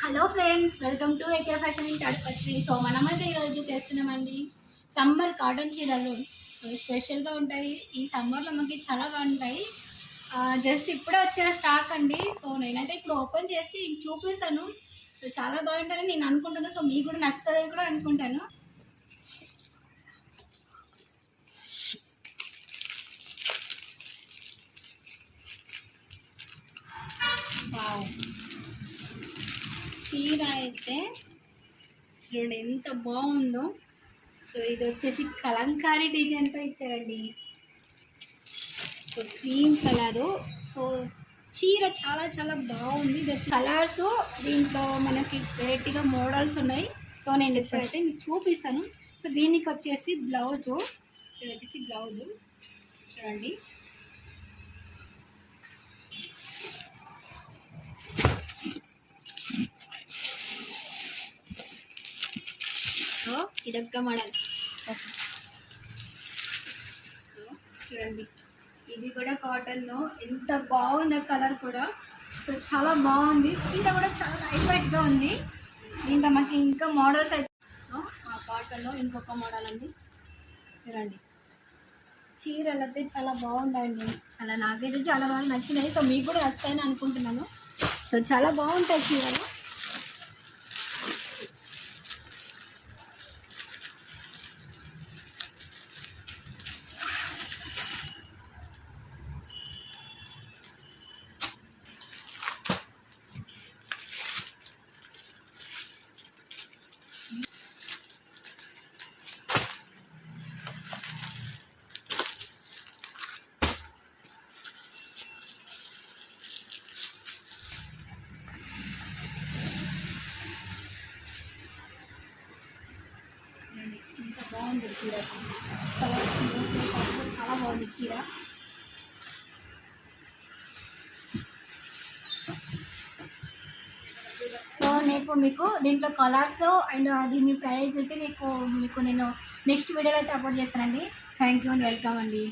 Hello friends, welcome to AK fashion in Tadipatri. So మనమైతే ఈరోజు చేస్తున్నామండి సమ్మర్ కాటన్ చీరలు. సో స్పెషల్గా ఉంటాయి. ఈ సమ్మర్లో మనకి చాలా బాగుంటాయి. జస్ట్ ఇప్పుడే వచ్చిన స్టాక్ అండి. సో నేనైతే ఇప్పుడు ఓపెన్ చేసి చూపిస్తాను. సో చాలా బాగుంటుందని నేను అనుకుంటున్నాను. సో మీకు కూడా నచ్చుతుందని కూడా అనుకుంటాను. వావ్, చీర అయితే చూడండి ఎంత బాగుందో. సో ఇది వచ్చేసి కలంకారీ డిజైన్తో ఇచ్చారండి. So cream colour. సో చీర చాలా చాలా బాగుంది. ఇది కలర్స్ దీంట్లో మనకి వెరైటీగా మోడల్స్ ఉన్నాయి. సో నేను ఇప్పుడైతే మీకు చూపిస్తాను. సో దీనికి వచ్చేసి బ్లౌజు. సో ఇది వచ్చేసి బ్లౌజు చూడండి. So ఇదొక్క model. సో చూడండి, ఇది కూడా కాటన్లో ఎంత బాగుంది కలర్ కూడా. సో చాలా బాగుంది. చీర కూడా చాలా లైట్ వెయిట్గా ఉంది. దీంట్లో మనకి ఇంకా మోడల్స్ అయితే ఆ కాటన్లో ఇంకొక మోడల్ అండి. చూడండి, చీరలు అయితే చాలా బాగుంటాయండి. చాలా నాకైతే చాలా బాగా నచ్చినాయి. సో మీకు కూడా వస్తాయని అనుకుంటున్నాను. సో చాలా బాగుంటాయి చీరలు. ఇంత బాగుంది చీర. చాలా చాలా బాగుంది చీర. సో మీకు దీంట్లో కలర్స్ అండ్ దీని ప్రైస్ అయితే మీకు నేను నెక్స్ట్ వీడియోలో అయితే అప్లోడ్ చేస్తానండి. థ్యాంక్ యూ అండ్ వెల్కమ్ అండి.